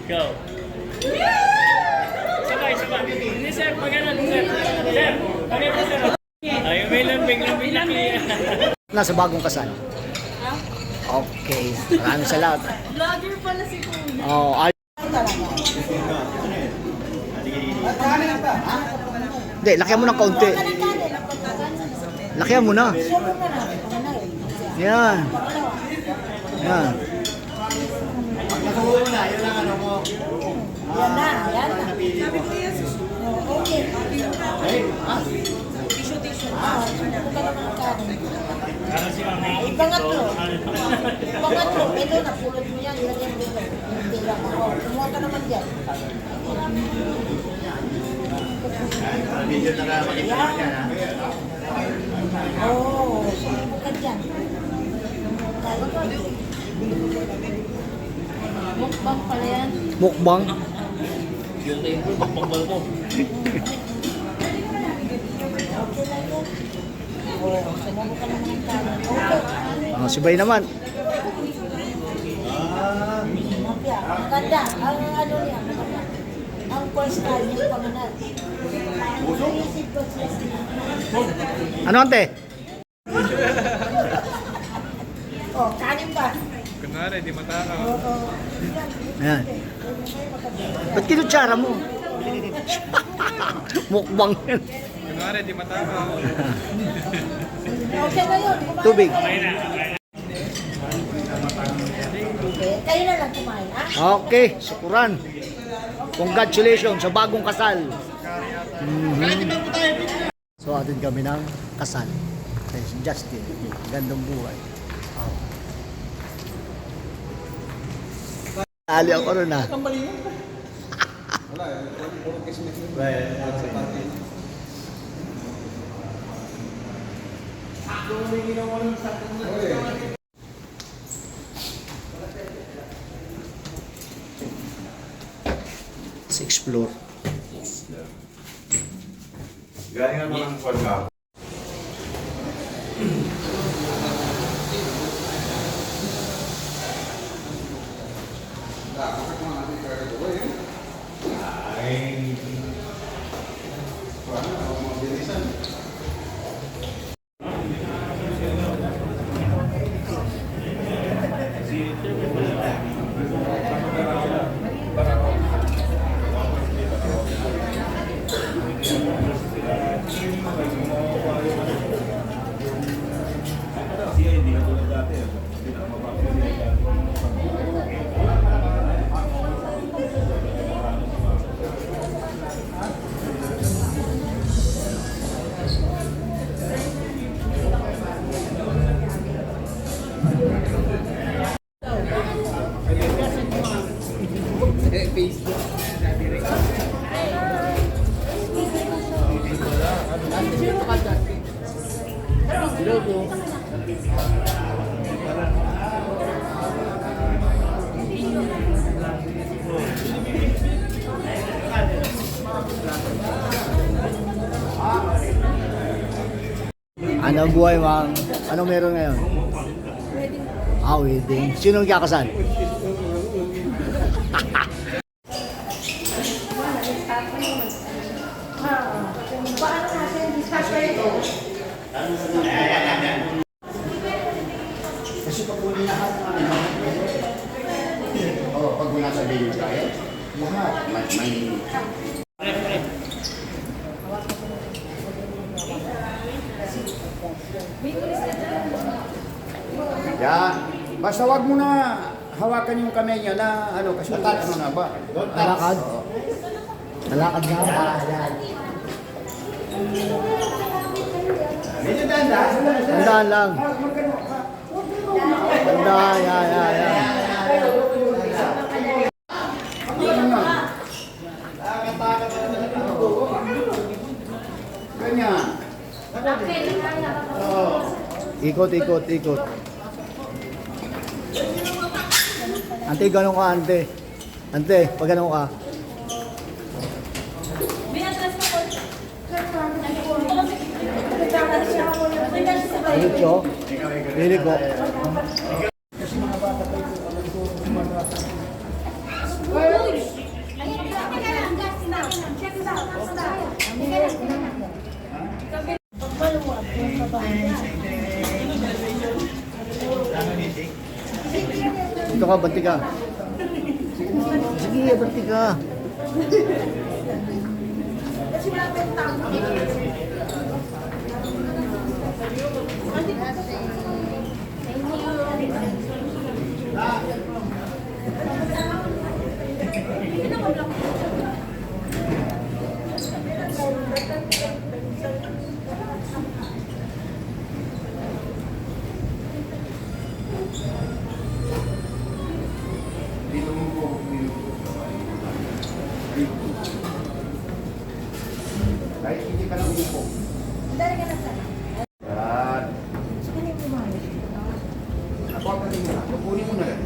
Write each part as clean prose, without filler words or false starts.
Go. Sabay, sabay. Hindi sir, pag-anan sir. Sir, pag-anan sir. Ay, may lambing kaya. Nasa bagong kasal. Okay. Maraming salamat. Vlogger pala si Kuya. Oh, hindi, lakihan mo ng kaunti. Lakihan mo na. Yan. Yan. Yan na, yan na. Okay. Tissue. Ipangatlo. Ito, napulot mo yan. Ilagay mo dito. Hindi lang ako. Kumuha ka naman dyan. Video na nakakalimutan ka dyan, ha? Oo, sumubo ka dyan. Mukbang pala yan. Mukbang. Yung tayo, pagpagbal ko. Okay lang yan. Oo, sumubo ka naman ng kanan. Okay. Oh, sibay naman. Mafia. Maganda. Ang ano niya, maganda. Ang first time yung panganan. Isip ko siya. Ano ante? Oh, kanin pa. Kunwari, di matakaw. Oo. Ayan. Ba't kinutsara mo? Mukbang yan. Kunwari, di matakaw. Okay na yun. Kumain Tubig. na kayo. Okay, kayo na lang kumain, ha? Okay, syukuran. Congratulations sa bagong kasal. So atin kami ng kasal. Si Justin, gandang buhay. Ali ako ron ah. Sixth floor. Galing ako ng Quadcap. Ano buhay, ma'am? Anong meron ngayon? Ah, wedding. Sino ang kakasal? Paano natin discussion ito? Kasi pag huli lahat ng ano, oh, pag wala sa venue tayo, lahat, may yan. Basta wag mo na hawakan yung kamay niya na ano, kasi ano na ba? Alakad? Alakad nga ba? Ayan. Medyo dahan-dahan. Tandaan lang. Tandaan, yan. Ganyan. Ikot. Ante, ganun ka, ante. Ante, pag ganun ka. Diretso. Dili ko. Uy, Dito ka, banti ka. Sige, banti ka. Kasi wala tayong tao. Kahit hindi ka lang upo. Dali ka na sana. Yan. Sige na yung kumali. Kunin mo na. Kunin mo na lang.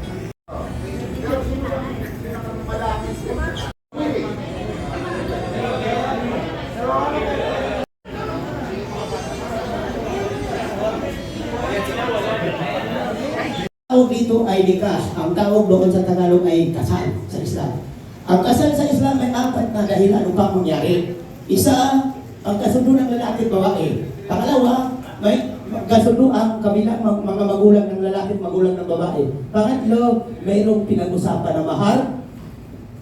Tawag dito ay likas. Ang tawag doon sa Tagalog ay kasal sa Islam. Ang kasal sa Islam ay apat na dahilan upang mangyari. Isa, ang kasundo ng lalaki at babae. Pangalawa, may kasundo ang kabilang mga magulang ng lalaki at magulang ng babae. Pangatlo, mayroong pinag-usapan na mahal,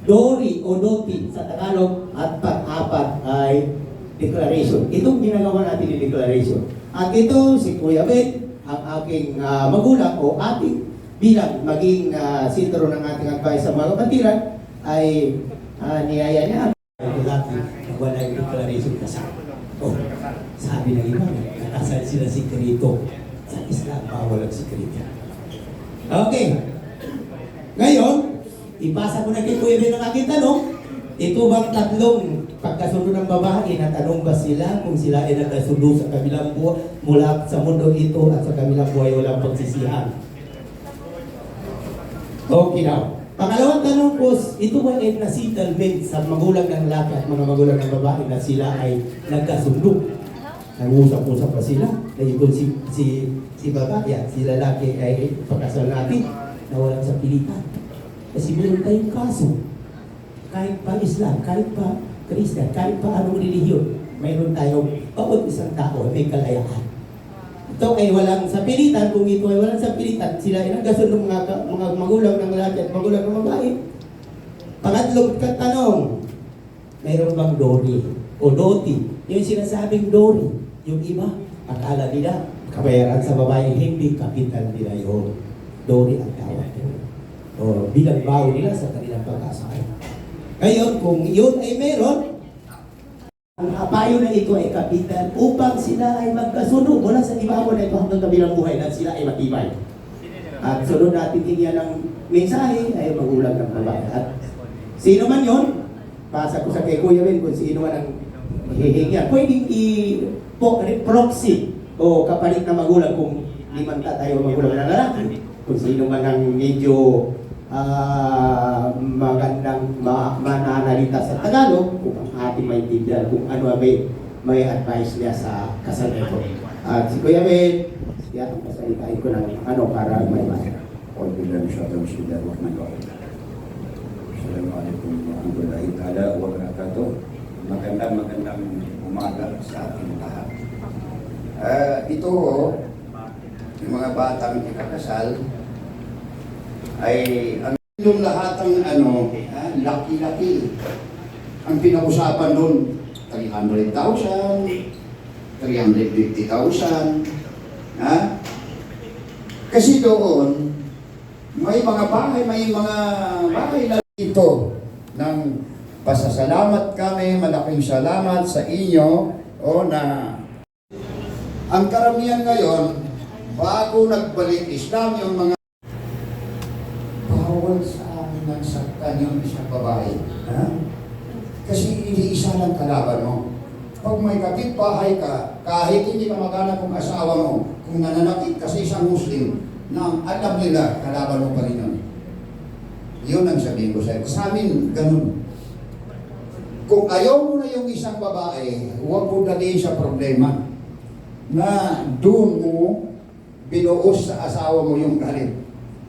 dori o doti sa Tagalog, at pang-apat ay declaration. Itong ginagawa natin yung declaration. At ito, si Kuya Ben, ang aking magulang o ating bilang maging sentro ng ating advice sa mga kapatiran ay niyaya niya. Lalaki, wala yung declaration kasal. Oh, sabi ng iba, nakasal sila sikrito. Sa Islam, bawal ang sikrito. Okay. Ngayon, ipasa ko na kay Kuya Ben ang aking tanong. Ito bang tatlong pagkasundo ng babae, natanong ba sila kung sila ay nagkasundo sa kabilang buhay mula sa mundo ito at sa kabilang buhay walang pagsisihan? Okay now. Pangalawang tanong po, ito ba ay na-settlement sa magulang ng lalaki at mga magulang ng babae na sila ay nagkasundo? Nag-usap-usap pa sila na ito si babae at si lalaki ay pagkasal natin na walang sa pilitan. Kasi meron tayong kaso. Kahit pa Islam, kahit pa Christian, kahit pa anong relihiyon, mayroon tayong bawat isang tao may kalayaan. Ito ay walang sa pilitan, kung ito ay walang sa pilitan, sila ay nagkasunod ng mga magulang ng lalaki at magulang ng babae. Pangatlong katanong, mayroon bang dori o doti? Yung sinasabing dori, yung iba, akala nila, kabayaran sa babae, hindi kapital nila yun. Dori ang tawag yun. O bilang bawo nila sa kanilang pag-asal. Ngayon, kung yun ay meron, ang payo na ito ay kapital upang sila ay magkasunod mula sa ibabaw na ito hanggang kabilang buhay na sila ay matibay. At sunod natin tingnan ng mensahe ay magulang ng babae. At sino man yun, pasa ko sa kay Kuya Ben kung sino man ang hihingyan. Pwedeng i-proxy o kapalit na magulang kung limang tayo magulang ng lalaki. Kung sino man ang medyo magandang mananalita sa Tagalog upang ating maintindihan kung ano may advice niya sa kasal nito. At si Kuya Ben, kaya pasalitain ko ng ano para may maya. Assalamualaikum warahmatullahi taala wabarakatuh. Magandang umaga sa ating lahat. Ito, yung mga batang ikakasal, ay ang yung lahat ng laki-laki. Ang pinag-usapan doon, 300,000, 350,000. Kasi doon, may mga bahay na ito ng pasasalamat kami, malaking salamat sa inyo na ang karamihan ngayon, bago nagbalik Islam yung mga bawal sa amin nagsaktan yung isang babae. Kasi iniisa lang kalaban mo. Pag may kapitbahay ka, kahit hindi ka maghanap ng asawa mo, kung nananakit ka sa isang Muslim, na alam nila, kalaban mo pa rin yun. Yun ang sabihin ko sa'yo. Sa amin, ganun. Kung ayaw mo na yung isang babae, huwag mo dalhin sa problema na doon mo binuos sa asawa mo yung galit.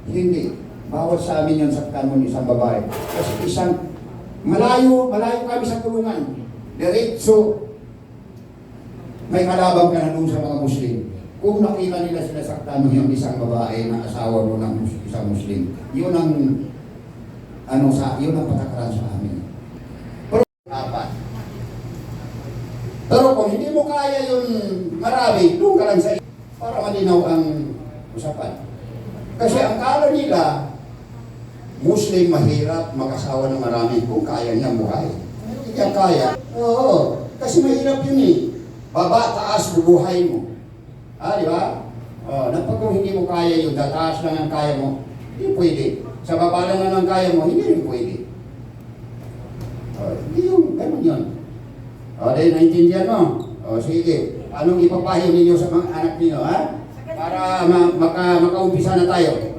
Hindi. Bawat sa amin yung saktan mo ng isang babae. Kasi malayo kami sa kulungan. Diretso, may kalabang ka na doon sa mga Muslim. kung nakita nila sinasaktan mo yung isang babae na asawa mo ng isang Muslim, yun ang yun ang patakaran sa amin. Pero apat. Pero kung hindi mo kaya yun marami, doon ka lang sa para malinaw ang usapan. Kasi ang kala nila, Muslim mahirap mag-asawa ng marami kung kaya niya buhay. Hindi niya kaya. Oo, kasi mahirap yun eh. Baba, taas, bubuhay mo. Di ba? Kung hindi mo kaya yun, taas lang ang kaya mo, hindi pwede. Sa baba lang ang kaya mo, hindi rin pwede. Hindi yung, ganun yun. Dahil naintindihan mo. Sige, anong ipapayo ninyo sa mga anak ninyo, ha? Para makaumpisa na tayo.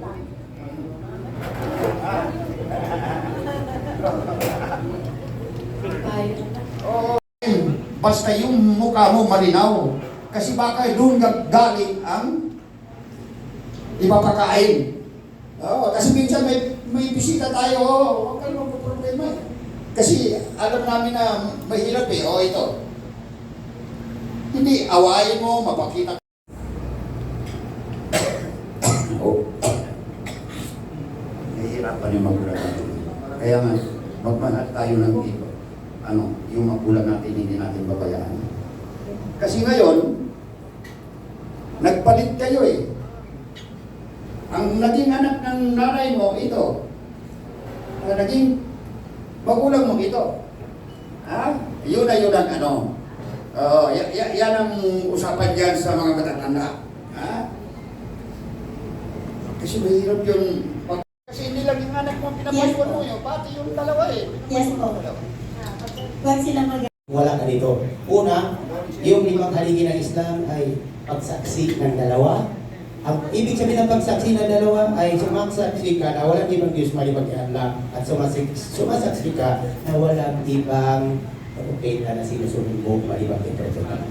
Basta yung mukha mo malinaw. Kasi baka doon galing ang ipapakain. Kasi minsan may bisita tayo, huwag ka naman problema. Kasi alam namin na mahirap eh. Ito. Hindi, awayin mo, mapakita. Nahihirapan yung magulang natin. Kaya nga, magmahal tayo ng dito. Yung magulang natin, hindi natin babayaan. Kasi ngayon, nagpalit kayo eh. Ang naging anak ng nanay mo, ito. Ang naging magulang mo, ito. Yun ang yan ang usapan dyan sa mga matatanda. Kasi mahirap yun. Kasi hindi lang yung anak mo pinapaliwan mo yun, pati yung dalawa eh. Yes po. Huwag sila Wala ka dito. Una, yung 5 haligi ng Islam ay pagsaksi ng dalawa. Ang ibig sabihin ng pagsaksi ng dalawa ay sumasaksi ka na walang ibang Diyos maliban kay Allah at sumasaksi ka na walang ibang propeta na sinusumbong maliban kay Propeta.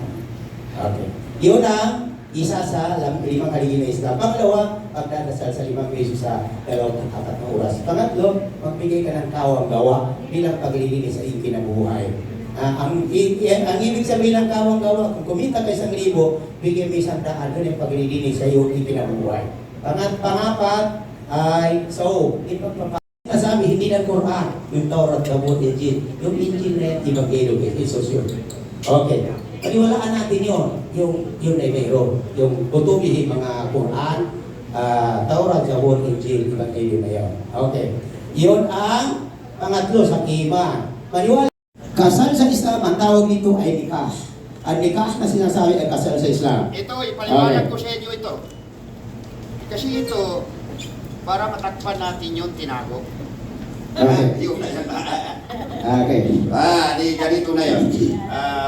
Okay. Yun ang isa sa 5 haligi ng Islam. Pangalawa, pagdadasal sa 5 beses sa 2-4 na oras. Pangatlo, magbigay ka ng kawang gawa bilang paglilinis sa iyong kinabuhay. Ang ibig sabihin ng kawang gawa, kung kumita ka 1,000, bigyan mo 100, doon yung paglilinis sa iyong kinabuhay. Pangapat ay, ipagpapasabi, hindi ng Quran, yung Torah, Gabot, Injil. Yung Injil na yung Ebanghelyo, Jesus yun. Okay. Paniwalaan natin yun ay mayroon. Yung putubihin mga Quran, Torah, Gabot, Injil, Ebanghelyo na yun. Okay. Yun ang pangatlo sa iman. Paniwala. Kasal sa Islam, ang tawag nito ay nikah. Ang nikah na sinasabi ay kasal sa Islam. Ito, ipaliwanag ko sa inyo ito. Kasi ito, para matakpan natin yung tinago. Yun na yan. Okay. Di ganito na yun.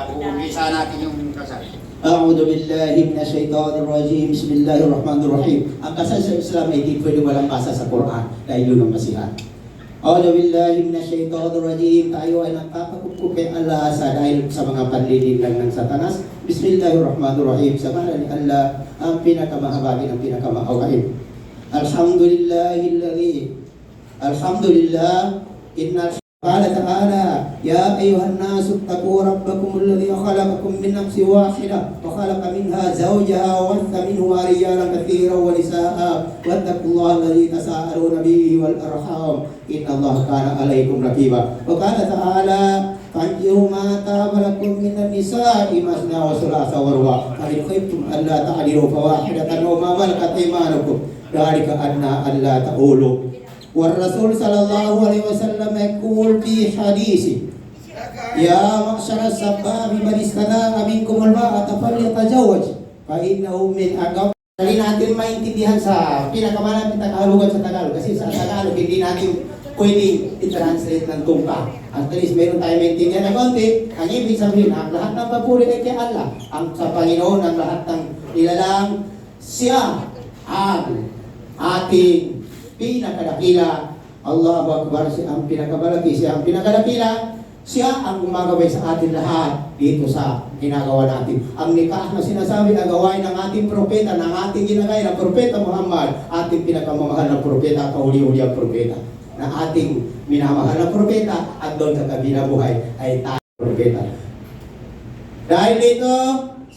Uumpisa natin yung kasal. A'udhu billahi minash shaitanir rajim. Bismillahirrahmanirrahim. Ang kasal sa Islam ay hindi pwede walang basa sa Quran dahil yun ang masihan. A'udhu billahi minash shaitanir rajim. Tayo ay nagpapakup kay Allah dahil sa mga panlilin lang ng Satanas. Bismillahirrahmanirrahim. Sa ngalan ni Allah, ang pinakamahabagin, ang pinakamaawain. Alhamdulillah, inna qala ta'ala, ya ayyuhan nasu taqu rabbakum alladhi khalaqakum min nafsin wahidah wa khalaqa minha zawjaha wa bassa minhuma rijalan katsiran wa nisaa'a wattaqullaha alladhi tasaaluna bihi wal arham innallaha kana 'alaykum raqiba. Wa qala ta'ala, fankihu ma taba lakum minan nisa'i masna wa thulatha wa ruba' fa in khiftum alla ta'dilu fawahidatan aw ma malakat aymanukum dhalika adna alla ta'ulu. والرسول صلى الله عليه وسلم يقول في حديثه يا معشر الشباب من استطاع منكم الباءة فليتزوج فإنه من أقوى. Dali natin maintindihan sa pinakamalapit na kahulugan sa Tagalog kasi sa Tagalog hindi natin pwedeng i-translate ng tungka. At least meron tayo maintindihan na konti. Ang ibig sabihin, ang lahat ng papuri ay kay Allah. Ang sa Panginoon, ang lahat ng nilalang siya ang ating pinakadakila. Allahu Akbar, siya ang pinakamalaki, siya ang pinakadakila, siya ang gumagawin sa atin lahat dito sa ginagawa natin. Ang nikah na sinasabi na gawain ng ating propeta, ng ating ginagaya ng propeta Muhammad, ating pinakamamahal na propeta, kauli-uli ang propeta, na ating minamahal na propeta, at doon sa kabilang buhay ay tayo propeta. Dahil dito,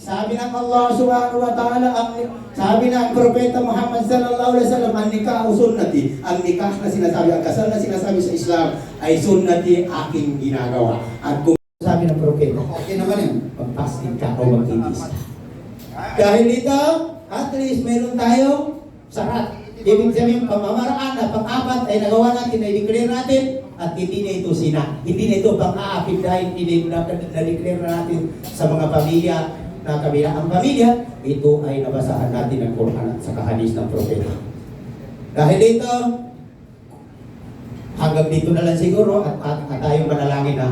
Sabi ng Allah subhanahu wa ta'ala, sabi ng Propeta Muhammad sallallahu alaihi wasallam, ang nikah o sunnati, ang nikah na sinasabi, ang kasal na sinasabi sa Islam ay sunnati aking ginagawa. At kung sabi ng Propeta, Okay naman yun. magpastig ka o magtitis ka. Dahil dito, at least meron tayong sarat. Ibig sabihin, pamamaraan na pang-apat ay nagawa natin, na i-declare natin, at hindi na ito hindi na ito pang-aapid dahil na-declare natin sa mga pamilya na kabilang pamilya, ito ay nabasahan natin ng Quran at sa kahadis ng Propeta. Dahil dito, hanggang dito na lang siguro at tayong manalangin na.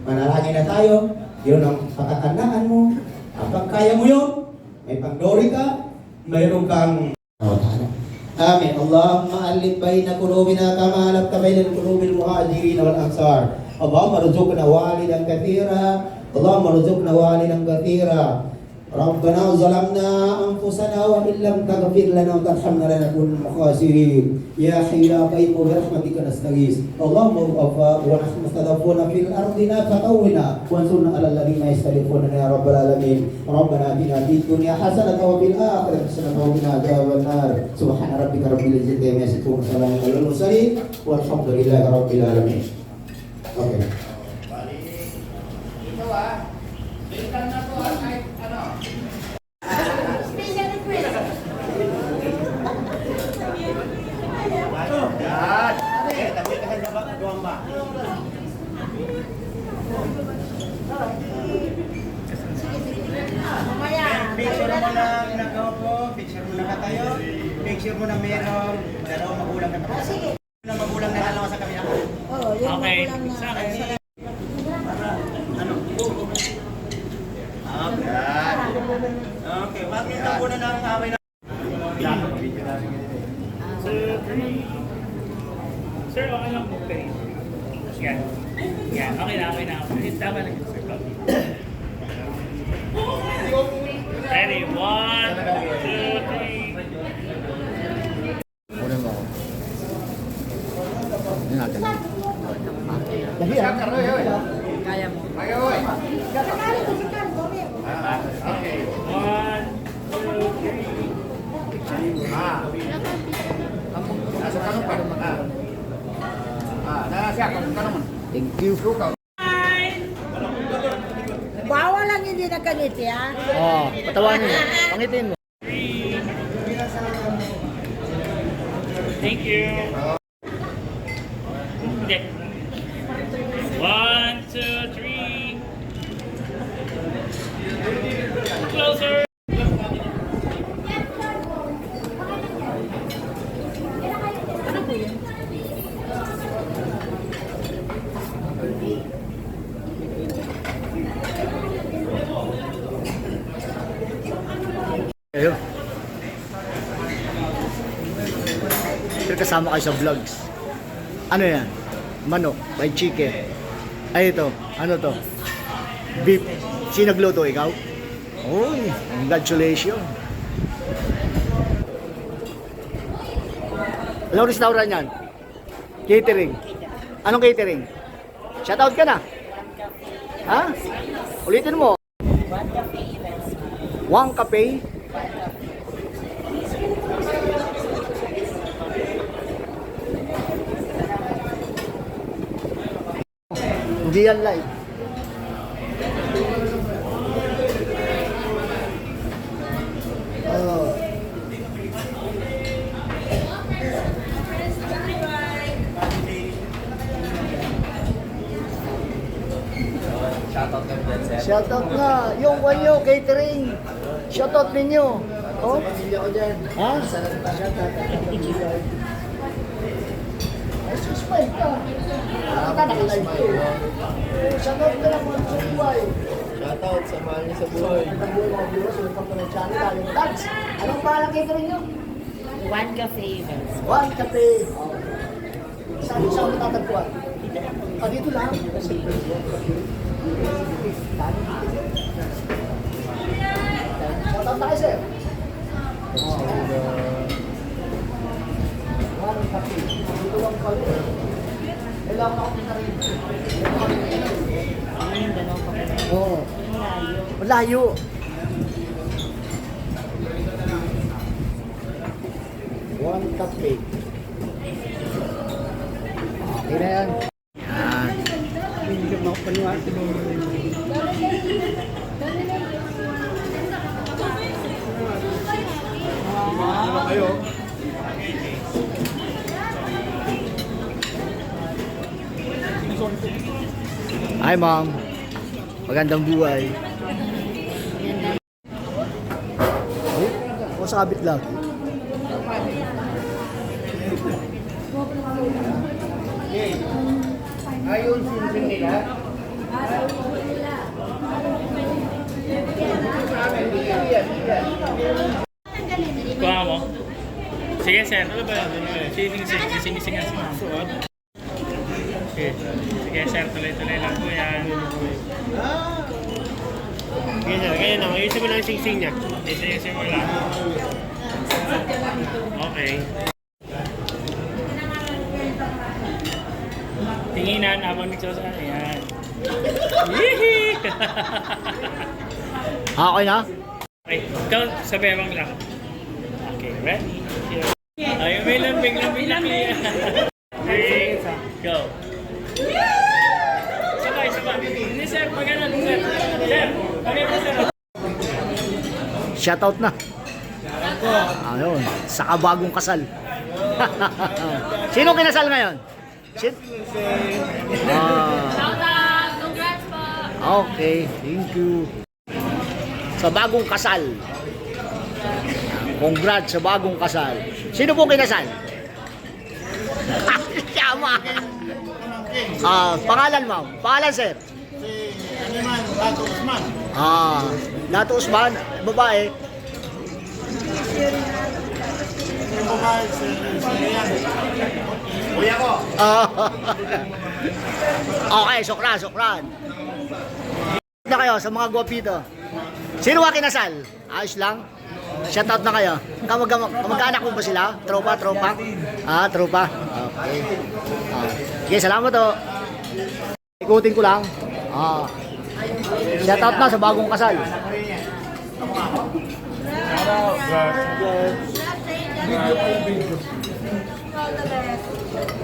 Manalangin na tayo, yun ang pakatandaan mo. Kapag kaya mo yun, may pagdori ka, mayroon kang Amin. Allahumma alif baina qulubina kama alafta baina qulubil muhajirin wal ansar. Allahumma rzuqna walidan katsira. Allahumma rzuqna walidan katsira. Rabbana zalamna anfusana wa in lam taghfir lana wa tarhamna lanakunanna minal khasirin. Ya hayyu ya qayyum bi rahmatika nastaghis. Allahumma afa wa nahnu mustadafuna fil ardina fatawina wansurna 'alal ladina yastalifuna ya rabbal alamin. Rabbana atina fid dunya hasanatan wa fil akhirati hasanatan wa qina adzaban nar. Subhana rabbika rabbil izzati amma yasifun wa salamun 'alal mursalin walhamdulillahi rabbil alamin. Okay. Special request. Mamaya. Picture mo na nag-opo, picture mo na katayo, picture mo na merong dalawang magulang na Ah, sige. na magulang na dalawa sa kabila. Oo, yung Okay. magulang na. Sa akin. Okay, makita ko na ng away na. Sir, okay lang po kayo. Yan. Yan, okay na, okay na. Tama lang yun, sir. Ready, 1, 2, 3. Kunin mo ako. Hindi natin. Dali ah. Kaya mo. Kakakali ko si Carl, Gomez. 1, 2, 3. Thank you. Bawal lang hindi nagkangiti, ha? Oh, patawanin mo. Pangitin mo. 3. Thank you. Hindi. 1, 2, 3. Closer. Ayun. Sir, kasama kayo sa vlogs. Ano yan? Manok, fried chicken. Ay, ito. Ano to? Beef. Sino nagluto? Ikaw? Uy, congratulations. Anong restaurant yan? Catering. Anong catering? Shoutout ka na. Ha? Ulitin mo. One Cafe. Hindi yan live. Oh. Shoutout nga. Yung kanyo, catering. Shoutout ninyo. Oh? Ha? Ay, suspay ka. Shoutout ka lang mga suspay. Shoutout sa mahal niya sa buhay. Anong pangalan catering nyo? One cafe. One Cafe. Saan siya matatagpuan? Dito lang. Shoutout tayo, sir. One Cafe. Dito lang kami. Kailangan ako na rin. Yung dalawang pamilya. Oo. Malayo. Malayo. One cafe. Okay na yan. Yan. Hi, ma'am. Magandang buhay. O sa kabit lang. Ayun, sinsin nila. Kuha mo. Sige, sir. Ano ba yun? Sing-sing ang sinusuot. Sige. Sige, sir. Tuloy-tuloy lang po yan. Sige sir, kaya lang. Ayusin mo lang yung sing-sing niya. Ayusin mo lang. Okay. Tinginan habang nagsasabi. Ayan. Yee! Okay na? Okay, ikaw sabi bang lang. Okay, ready? Ay, may lambing. Okay, go. Sabay. Hindi, sir. Pagano, sir. Sir, pagano, sir. Shoutout na. Ayun, sa kabagong kasal. Sino kinasal ngayon? Congrats po! Okay, thank you. Sa bagong kasal. Congrats sa bagong kasal. Sino po kinasal? Tama. Pangalan, ma'am. Pangalan, sir? Lato Usman. Babae. Kuya ko. Okay, sukran. Na kayo sa mga guwapito. Sino ka kinasal? Ayos lang. Shoutout na kayo. Kamag-anak mo ba sila? Tropa? Tropa. Okay. Sige, salamat o. Ikutin ko lang. Shoutout na sa bagong kasal.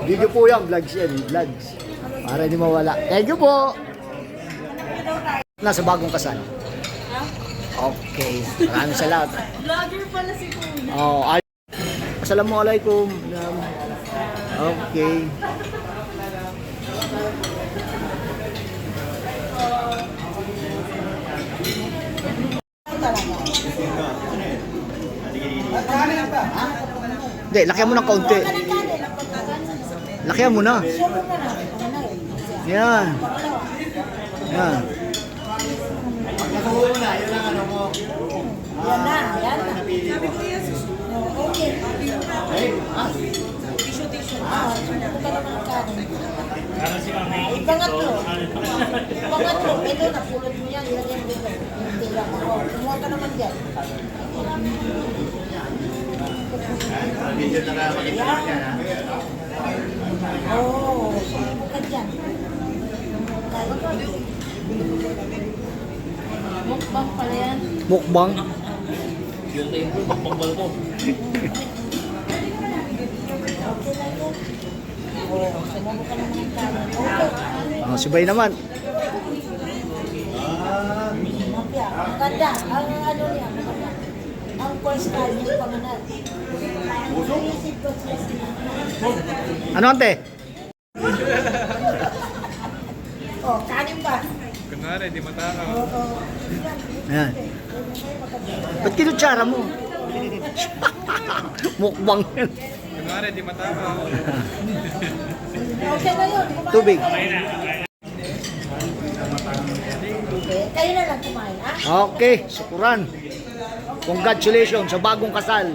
Video po yan, vlogs yan, vlogs. Para hindi mawala. Thank you po. Nasa bagong kasal. Okay, maraming salamat. Vlogger pala si Kuya. Assalamualaikum. Okay. Hindi, lakihan mo ng kaunti. Lakihan mo na. Yan. Yan. Yan na. Sabi ko yan. Okay. Tissue. Ito ka naman ang kanin. Ano si Mami? Ipangatlo. Ito, napulot mo yan. Ilagyan mo dito. Hindi lang ako. Kumuha ka naman dyan. Oo. Sumubo ka dyan. Mukbang pala yan. Mukbang. Yung tayo po, bakbang ko. Okay lang yan. Oo. Sumubo ka naman ang kanin. Okay. Subay naman. Mafia. Maganda. Ang ano niya. Maganda. Ang first time yung panganan. Naisip ko siya sila. Ano ante? Oh, kanin ba? Kunwari, di matakaw. Oo. Ayan. Ba't kinutsara mo? Mukbang yan. Kunwari, di matakaw. Okay na yun. Kumain Tubig. na kayo. Okay. Kayo na lang kumain, ha? Okay, syukuran. Congratulations sa bagong kasal.